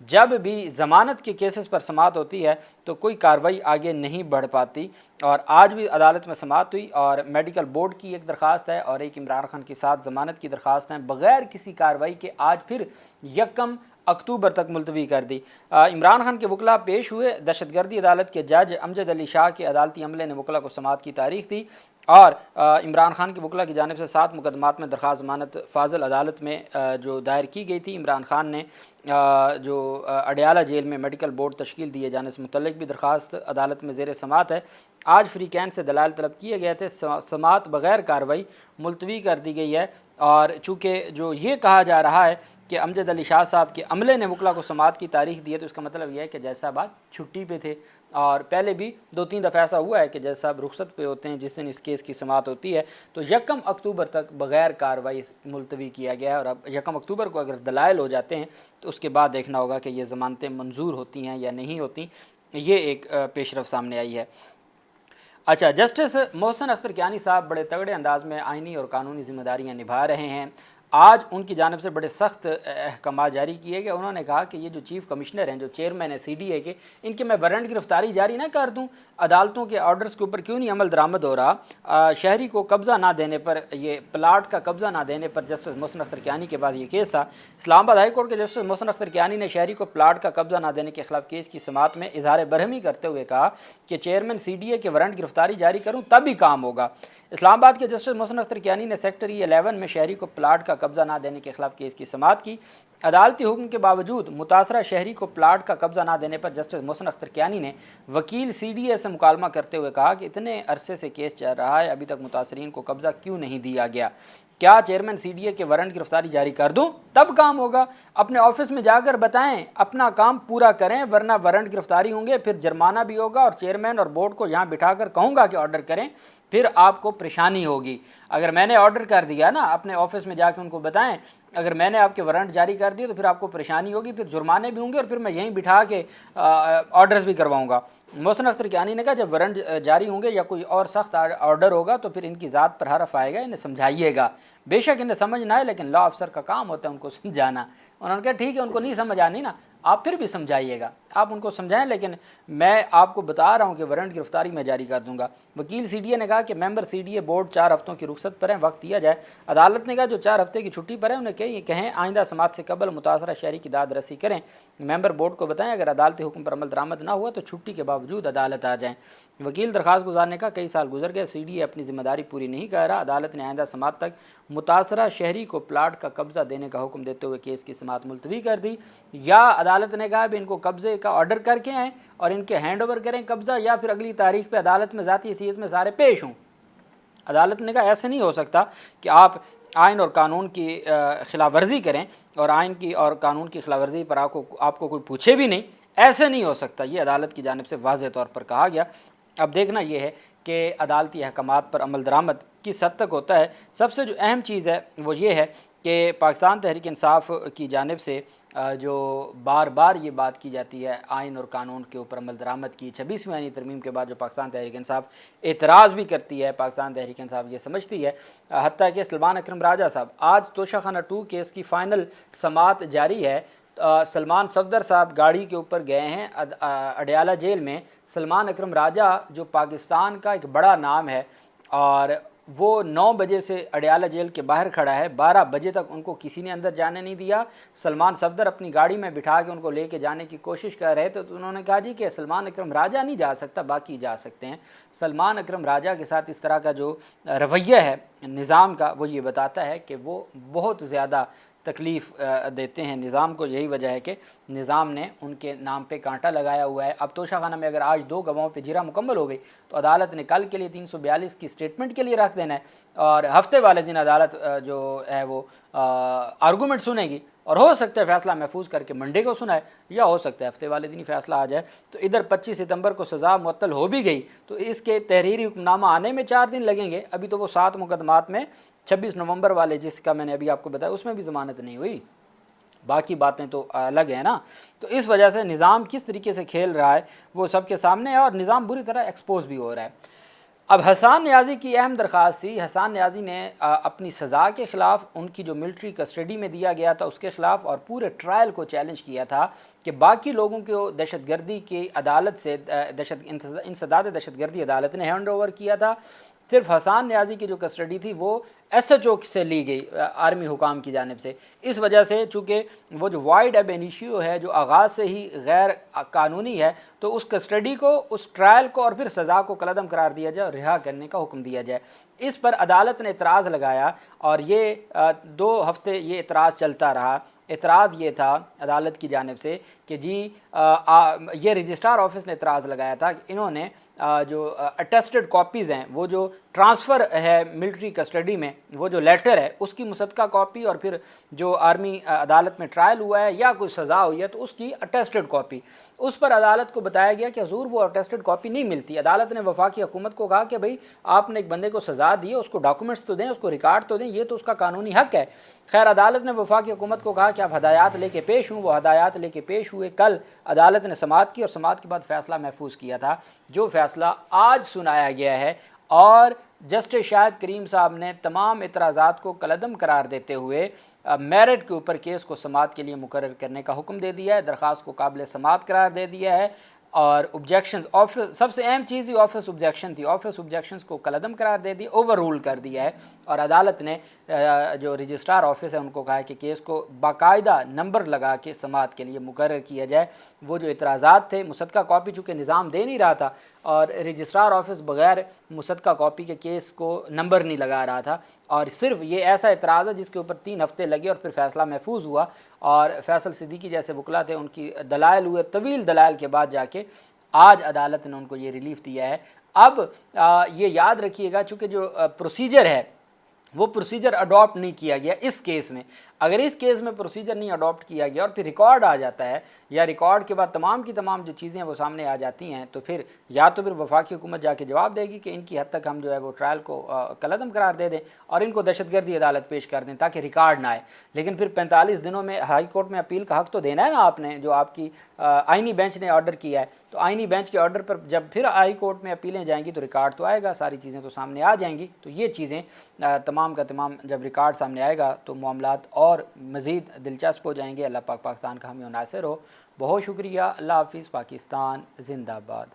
جب بھی ضمانت کے کیسز پر سماعت ہوتی ہے تو کوئی کارروائی آگے نہیں بڑھ پاتی، اور آج بھی عدالت میں سماعت ہوئی اور میڈیکل بورڈ کی ایک درخواست ہے اور ایک عمران خان کے ساتھ ضمانت کی درخواست ہیں، بغیر کسی کارروائی کے آج پھر 1 اکتوبر تک ملتوی کر دی۔ عمران خان کے وکلاء پیش ہوئے، دہشت گردی عدالت کے جج امجد علی شاہ کے عدالتی عملے نے وکلاء کو سماعت کی تاریخ دی، اور عمران خان کے وکلاء کی جانب سے 7 مقدمات میں درخواست ضمانت فاضل عدالت میں جو دائر کی گئی تھی۔ عمران خان نے جو اڈیالہ جیل میں میڈیکل بورڈ تشکیل دیے جانے سے متعلق بھی درخواست عدالت میں زیر سماعت ہے۔ آج فریقین سے دلائل طلب کیے گئے تھے، سماعت بغیر کارروائی ملتوی کر دی گئی ہے، اور چونکہ جو یہ کہا جا رہا ہے کہ امجد علی شاہ صاحب کے عملے نے وکلاء کو سماعت کی تاریخ دی ہے، تو اس کا مطلب یہ ہے کہ جج صاحب آج چھٹی پہ تھے، اور پہلے بھی 2-3 دفعہ ایسا ہوا ہے کہ جج صاحب رخصت پہ ہوتے ہیں جس دن اس کیس کی سماعت ہوتی ہے، تو 1 اکتوبر تک بغیر کارروائی ملتوی کیا گیا ہے، اور اب 1 اکتوبر کو اگر دلائل ہو جاتے ہیں تو اس کے بعد دیکھنا ہوگا کہ یہ ضمانتیں منظور ہوتی ہیں یا نہیں ہوتی۔ یہ ایک پیش رفت سامنے آئی ہے۔ اچھا، جسٹس محسن اختر کیانی صاحب بڑے تگڑے انداز میں آئینی اور قانونی ذمہ داریاں نبھا رہے ہیں۔ آج ان کی جانب سے بڑے سخت احکامات جاری کیے گئے۔ انہوں نے کہا کہ یہ جو چیف کمشنر ہیں، جو چیئرمین ہے CDA کے، ان کے میں وارنٹ گرفتاری جاری نہ کر دوں، عدالتوں کے آرڈرز کے اوپر کیوں نہیں عمل درآمد ہو رہا؟ شہری کو قبضہ نہ دینے پر، یہ پلاٹ کا قبضہ نہ دینے پر جسٹس محسن اختر کیانی کے بعد یہ کیس تھا۔ اسلام آباد ہائی کورٹ کے جسٹس محسن اختر کیانی نے شہری کو پلاٹ کا قبضہ نہ دینے کے خلاف کیس کی سماعت میں اظہار برہمی کرتے ہوئے کہا کہ چیئرمین CDA کے وارنٹ گرفتاری جاری کروں تب ہی کام ہوگا۔ اسلام آباد کے جسٹس محسن اختر کیانی نے سیکٹری 11 میں شہری کو پلاٹ کا قبضہ نہ دینے کے خلاف کیس کی سماعت کی۔ عدالتی حکم کے باوجود متاثرہ شہری کو پلاٹ کا قبضہ نہ دینے پر جسٹس محسن اختر کیانی نے وکیل CDA سے مکالمہ کرتے ہوئے کہا کہ اتنے عرصے سے کیس چل رہا ہے، ابھی تک متاثرین کو قبضہ کیوں نہیں دیا گیا؟ کیا چیئرمین CDA کے وارنٹ گرفتاری جاری کر دوں تب کام ہوگا؟ اپنے آفس میں جا کر بتائیں، اپنا کام پورا کریں، ورنہ وارنٹ گرفتاری ہوں گے، پھر جرمانہ بھی ہوگا، اور چیئرمین اور بورڈ کو یہاں بٹھا کر کہوں گا کہ آرڈر کریں، پھر آپ کو پریشانی ہوگی۔ اگر میں نے آرڈر کر دیا نا، اپنے آفس میں جا کے ان کو بتائیں، اگر میں نے آپ کے وارنٹ جاری کر دیے تو پھر آپ کو پریشانی ہوگی، پھر جرمانے بھی ہوں گے، اور پھر میں یہیں بٹھا کے آرڈرز بھی کرواؤں گا۔ محسن اختر کیانی نے کہا جب وارنٹ جاری ہوں گے یا کوئی اور سخت آرڈر ہوگا تو پھر ان کی ذات پر حرف آئے گا، انہیں سمجھائیے گا۔ بے شک انہیں سمجھ نہ آئے، لیکن لا افسر کا کام ہوتا ہے ان کو سمجھانا۔ انہوں نے کہا ٹھیک ہے، ان کو نہیں سمجھ آنی نا، آپ پھر بھی سمجھائیے گا، آپ ان کو سمجھائیں، لیکن میں آپ کو بتا رہا ہوں کہ وارنٹ گرفتاری میں جاری کر دوں گا۔ وکیل CDA نے کہا کہ ممبر CDA بورڈ 4 ہفتوں کی رخصت پر ہیں، وقت دیا جائے۔ عدالت نے کہا جو 4 ہفتے کی چھٹی پر ہیں انہیں کہیں آئندہ سماعت سے قبل متاثرہ شہری کی داد رسی کریں، ممبر بورڈ کو بتائیں، اگر عدالتی حکم پر عمل درآمد نہ ہوا تو چھٹی کے باوجود عدالت آ جائیں۔ وکیل درخواست گزار نے کہا کئی سال گزر گئے، CDA اپنی ذمہ داری پوری نہیں کر رہا، عدالت نے آئندہ سماعت تک متاثرہ شہری کو پلاٹ کا قبضہ دینے کا حکم دیتے ہوئے کیس کی سماعت ملتوی کر دی، یا عدالت نے کہا بھی ان کو قبضے کا آرڈر کر کے آئیں اور ان کے ہینڈ اوور کریں قبضہ، یا پھر اگلی تاریخ پہ عدالت میں ذاتی حیثیت میں سارے پیش ہوں۔ عدالت نے کہا ایسے نہیں ہو سکتا کہ آپ آئین اور قانون کی خلاف ورزی کریں اور آئین کی اور قانون کی خلاف ورزی پر آپ کو کوئی پوچھے بھی نہیں، ایسے نہیں ہو سکتا، یہ عدالت کی جانب سے واضح طور پر کہا گیا۔ اب دیکھنا یہ ہے کہ عدالتی احکامات پر عمل درآمد کس حد تک ہوتا ہے۔ سب سے جو اہم چیز ہے وہ یہ ہے کہ پاکستان تحریک انصاف کی جانب سے جو بار بار یہ بات کی جاتی ہے آئین اور قانون کے اوپر عمل درآمد کی، 26ویں آئینی ترمیم کے بعد جو پاکستان تحریک انصاف اعتراض بھی کرتی ہے، پاکستان تحریک انصاف یہ سمجھتی ہے، حتیٰ کہ سلمان اکرم راجہ صاحب آج توشہ خانہ 2 کیس کی فائنل سماعت جاری ہے۔ سلمان صفدر صاحب گاڑی کے اوپر گئے ہیں اڈیالہ جیل میں۔ سلمان اکرم راجہ جو پاکستان کا ایک بڑا نام ہے، اور وہ 9 بجے سے اڈیالہ جیل کے باہر کھڑا ہے، 12 بجے تک ان کو کسی نے اندر جانے نہیں دیا۔ سلمان صفدر اپنی گاڑی میں بٹھا کے ان کو لے کے جانے کی کوشش کر رہے تھے، تو انہوں نے کہا جی کہ سلمان اکرم راجہ نہیں جا سکتا، باقی جا سکتے ہیں۔ سلمان اکرم راجہ کے ساتھ اس طرح کا جو رویہ ہے نظام کا، وہ یہ بتاتا ہے کہ وہ بہت زیادہ تکلیف دیتے ہیں نظام کو۔ یہی وجہ ہے کہ نظام نے ان کے نام پہ کانٹا لگایا ہوا ہے۔ اب توشہ خانہ میں اگر آج 2 گواہوں پہ جرا مکمل ہو گئی تو عدالت نے کل کے لیے 342 کی سٹیٹمنٹ کے لیے رکھ دینا ہے، اور ہفتے والے دن عدالت جو ہے وہ آرگومنٹ سنے گی، اور ہو سکتا ہے فیصلہ محفوظ کر کے منڈے کو سنائے، یا ہو سکتا ہے ہفتے والے دن ہی فیصلہ آ جائے۔ تو ادھر 25 ستمبر کو سزا معطل ہو بھی گئی تو اس کے تحریری حکم نامہ آنے میں 4 دن لگیں گے۔ ابھی تو وہ 7 مقدمات میں 26 نومبر والے جس کا میں نے ابھی آپ کو بتایا اس میں بھی ضمانت نہیں ہوئی، باقی باتیں تو الگ ہیں نا۔ تو اس وجہ سے نظام کس طریقے سے کھیل رہا ہے وہ سب کے سامنے ہے، اور نظام بری طرح ایکسپوز بھی ہو رہا ہے۔ اب حسان نیازی کی اہم درخواست تھی. حسان نیازی نے اپنی سزا کے خلاف، ان کی جو ملٹری کسٹڈی میں دیا گیا تھا اس کے خلاف، اور پورے ٹرائل کو چیلنج کیا تھا کہ باقی لوگوں کو دہشت گردی کی عدالت سے انسداد دہشت گردی عدالت نے ہینڈ اوور کیا تھا. صرف حسان نیازی کی جو کسٹڈی تھی وہ ایس ایچ او سے لی گئی آرمی حکام کی جانب سے. اس وجہ سے چونکہ وہ جو وائڈ اب انیشیو ہے جو آغاز سے ہی غیر قانونی ہے، تو اس کسٹڈی کو، اس ٹرائل کو اور پھر سزا کو کالعدم قرار دیا جائے اور رہا کرنے کا حکم دیا جائے. اس پر عدالت نے اعتراض لگایا اور یہ 2 ہفتے یہ اعتراض چلتا رہا. اعتراض یہ تھا عدالت کی جانب سے کہ جی یہ رجسٹرار آفس نے اعتراض لگایا تھا کہ انہوں نے جو اٹیسٹڈ کاپیز ہیں، وہ جو ٹرانسفر ہے ملٹری کسٹڈی میں، وہ جو لیٹر ہے اس کی مصدقہ کاپی، اور پھر جو آرمی عدالت میں ٹرائل ہوا ہے یا کوئی سزا ہوئی ہے تو اس کی اٹیسٹڈ کاپی، اس پر عدالت کو بتایا گیا کہ حضور وہ اٹیسٹڈ کاپی نہیں ملتی. عدالت نے وفاقی حکومت کو کہا کہ بھئی آپ نے ایک بندے کو سزا دی ہے، اس کو ڈاکومنٹس تو دیں، اس کو ریکارڈ تو دیں، یہ تو اس کا قانونی حق ہے. خیر عدالت نے وفاقی حکومت کو کہا کہ آپ ہدایات لے کے پیش ہوں. وہ ہدایات لے کے پیش ہوئے. کل عدالت نے سماعت کی اور سماعت کے بعد فیصلہ محفوظ کیا تھا، جو فیصلہ آج سنایا گیا ہے. اور جسٹس شاہد کریم صاحب نے تمام اعتراضات کو کالعدم قرار دیتے ہوئے میرٹ کے اوپر کیس کو سماعت کے لیے مقرر کرنے کا حکم دے دیا ہے. درخواست کو قابل سماعت قرار دے دیا ہے. اور آبجیکشنز، آفس سب سے اہم چیز ہی آفس آبجیکشن تھی، آفس آبجیکشنز کو کالعدم قرار دے دی، اوور رول کر دیا ہے. اور عدالت نے جو رجسٹرار آفس ہے ان کو کہا ہے کہ کیس کو باقاعدہ نمبر لگا کے سماعت کے لیے مقرر کیا جائے. وہ جو اعتراضات تھے، مصدقہ کاپی چونکہ نظام دے نہیں رہا تھا اور رجسٹرار آفس بغیر مصدقہ کاپی کے کیس کو نمبر نہیں لگا رہا تھا، اور صرف یہ ایسا اعتراض ہے جس کے اوپر 3 ہفتے لگے اور پھر فیصلہ محفوظ ہوا. اور فیصل صدیقی جیسے وکلا تھے، ان کی دلائل ہوئے، طویل دلائل کے بعد جا کے آج عدالت نے ان کو یہ ریلیف دیا ہے. اب یہ یاد رکھیے گا، چونکہ جو پروسیجر ہے وہ پروسیجر اڈاپٹ نہیں کیا گیا اس کیس میں. اگر اس کیس میں پروسیجر نہیں اڈاپٹ کیا گیا اور پھر ریکارڈ آ جاتا ہے، یا ریکارڈ کے بعد تمام کی تمام جو چیزیں وہ سامنے آ جاتی ہیں، تو پھر یا تو پھر وفاقی حکومت جا کے جواب دے گی کہ ان کی حد تک ہم جو ہے وہ ٹرائل کو کالعدم قرار دے دیں اور ان کو دہشت گردی عدالت پیش کر دیں تاکہ ریکارڈ نہ آئے. لیکن پھر 45 دنوں میں ہائی کورٹ میں اپیل کا حق تو دینا ہے نا آپ نے، جو آپ کی آئینی بینچ نے آرڈر کیا ہے. تو آئینی بینچ کے آرڈر پر جب پھر ہائی کورٹ میں اپیلیں جائیں گی تو ریکارڈ تو آئے گا، ساری چیزیں تو سامنے آ جائیں گی. تو یہ چیزیں تمام کا تمام جب ریکارڈ سامنے آئے گا تو معاملات اور مزید دلچسپ ہو جائیں گے. اللہ پاک پاکستان کا حامی و ناصر ہو. بہت شکریہ. اللہ حافظ. پاکستان زندہ باد.